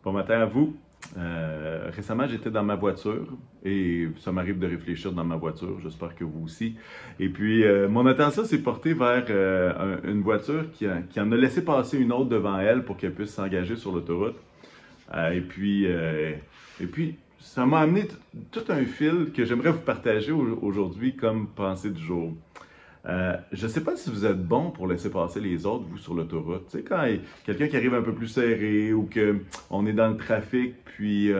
Bon matin à vous. Récemment, j'étais dans ma voiture et ça m'arrive de réfléchir dans ma voiture. J'espère que vous aussi. Et puis, mon attention s'est portée vers une voiture qui en a laissé passer une autre devant elle pour qu'elle puisse s'engager sur l'autoroute. Et puis, ça m'a amené tout un fil que j'aimerais vous partager aujourd'hui comme pensée du jour. Je ne sais pas si vous êtes bon pour laisser passer les autres, vous, sur l'autoroute. Tu sais, quand il y a quelqu'un qui arrive un peu plus serré ou qu'on est dans le trafic, puis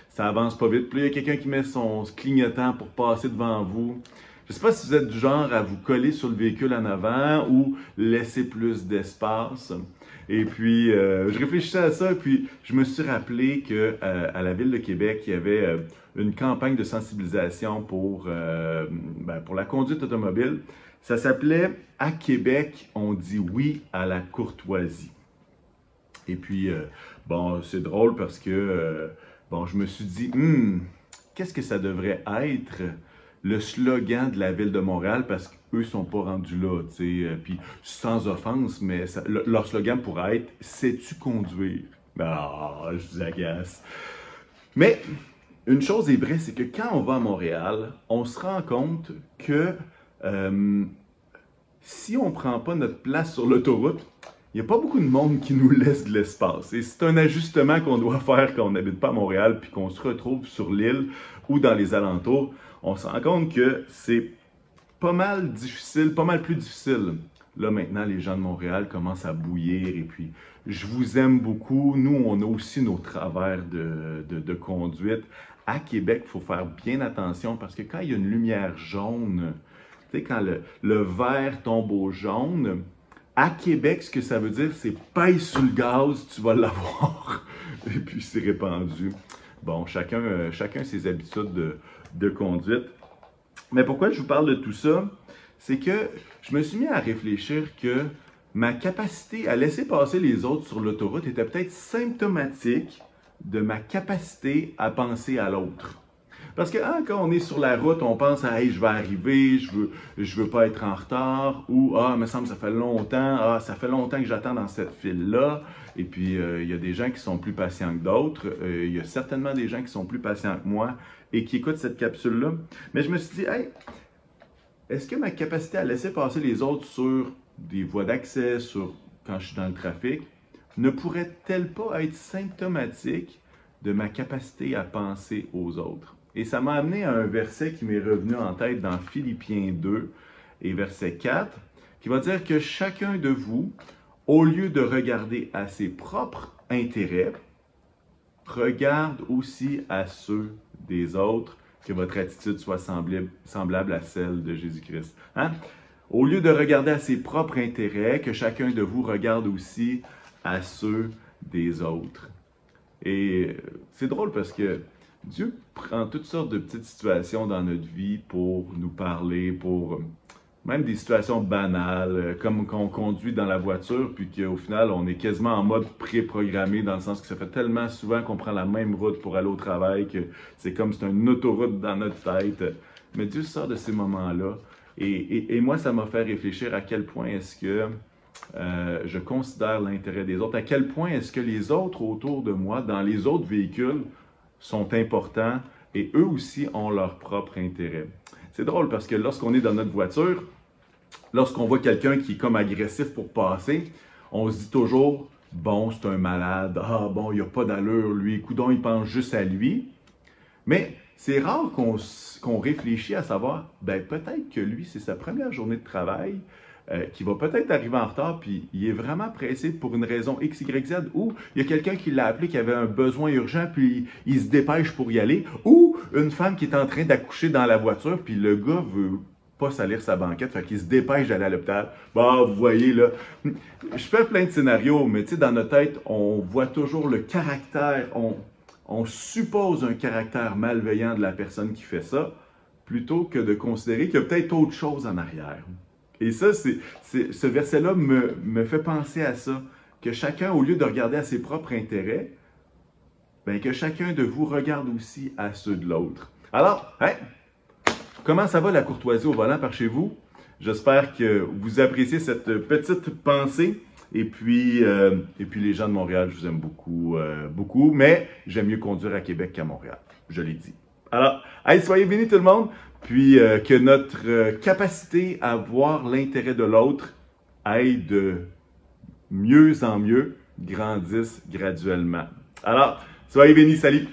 ça avance pas vite, puis là, il y a quelqu'un qui met son clignotant pour passer devant vous. Je ne sais pas si vous êtes du genre à vous coller sur le véhicule en avant ou laisser plus d'espace. Et puis, je réfléchissais à ça, puis je me suis rappelé qu'à la Ville de Québec, il y avait une campagne de sensibilisation pour la conduite automobile. Ça s'appelait « À Québec, on dit oui à la courtoisie ». Et puis, c'est drôle parce que, je me suis dit, qu'est-ce que ça devrait être le slogan de la Ville de Montréal, parce qu'eux ne sont pas rendus là, tu sais. Puis, sans offense, mais leur slogan pourrait être « Sais-tu conduire? » Ah, je vous agace. Mais, une chose est vraie, c'est que quand on va à Montréal, on se rend compte que si on ne prend pas notre place sur l'autoroute, il n'y a pas beaucoup de monde qui nous laisse de l'espace. Et c'est un ajustement qu'on doit faire quand on n'habite pas à Montréal puis qu'on se retrouve sur l'île ou dans les alentours. On se rend compte que c'est pas mal difficile, pas mal plus difficile. Là, maintenant, les gens de Montréal commencent à bouillir et puis je vous aime beaucoup. Nous, on a aussi nos travers de conduite. À Québec, il faut faire bien attention parce que quand il y a une lumière jaune, tu sais, quand le vert tombe au jaune, à Québec, ce que ça veut dire, c'est paye sur le gaz, tu vas l'avoir. Et puis, c'est répandu. Bon, chacun ses habitudes de conduite. Mais pourquoi je vous parle de tout ça? C'est que je me suis mis à réfléchir que ma capacité à laisser passer les autres sur l'autoroute était peut-être symptomatique de ma capacité à penser à l'autre. Parce que quand on est sur la route, on pense à « Hey, je vais arriver, je veux pas être en retard » ou « Ah, il me semble que ça fait longtemps que j'attends dans cette file-là. » Et puis, il y a des gens qui sont plus patients que d'autres. Il y a certainement des gens qui sont plus patients que moi et qui écoutent cette capsule-là. Mais je me suis dit « Hey, est-ce que ma capacité à laisser passer les autres sur des voies d'accès, quand je suis dans le trafic, ne pourrait-elle pas être symptomatique de ma capacité à penser aux autres? » Et ça m'a amené à un verset qui m'est revenu en tête dans Philippiens 2 et verset 4, qui va dire que chacun de vous, au lieu de regarder à ses propres intérêts, regarde aussi à ceux des autres, que votre attitude soit semblable à celle de Jésus-Christ. Au lieu de regarder à ses propres intérêts, que chacun de vous regarde aussi à ceux des autres. Et c'est drôle parce que Dieu prend toutes sortes de petites situations dans notre vie pour nous parler, pour même des situations banales, comme quand on conduit dans la voiture, puis qu'au final, on est quasiment en mode préprogrammé, dans le sens que ça fait tellement souvent qu'on prend la même route pour aller au travail, que c'est comme si c'était une autoroute dans notre tête. Mais Dieu sort de ces moments-là. Et moi, ça m'a fait réfléchir à quel point est-ce que je considère l'intérêt des autres, à quel point est-ce que les autres autour de moi, dans les autres véhicules, sont importants et eux aussi ont leur propre intérêt. C'est drôle parce que lorsqu'on est dans notre voiture, lorsqu'on voit quelqu'un qui est comme agressif pour passer, on se dit toujours « Bon, c'est un malade. Ah bon, il n'a pas d'allure, lui. Coudon, il pense juste à lui. » Mais c'est rare qu'on réfléchit à savoir « peut-être que lui, c'est sa première journée de travail. » qui va peut-être arriver en retard, puis il est vraiment pressé pour une raison X, Y, Z, ou il y a quelqu'un qui l'a appelé qui avait un besoin urgent, puis il se dépêche pour y aller, ou une femme qui est en train d'accoucher dans la voiture, puis le gars veut pas salir sa banquette, fait qu'il se dépêche d'aller à l'hôpital. Vous voyez, là, je fais plein de scénarios, mais tu sais, dans notre tête, on voit toujours le caractère, on suppose un caractère malveillant de la personne qui fait ça, plutôt que de considérer qu'il y a peut-être autre chose en arrière. Et ça, ce verset-là me fait penser à ça, que chacun, au lieu de regarder à ses propres intérêts, que chacun de vous regarde aussi à ceux de l'autre. Alors, comment ça va la courtoisie au volant par chez vous? J'espère que vous appréciez cette petite pensée Et puis les gens de Montréal, je vous aime beaucoup, beaucoup, mais j'aime mieux conduire à Québec qu'à Montréal. Je l'ai dit. Alors, allez, soyez bénis tout le monde, puis que notre capacité à voir l'intérêt de l'autre aille de mieux en mieux, grandisse graduellement. Alors, soyez bénis, salut!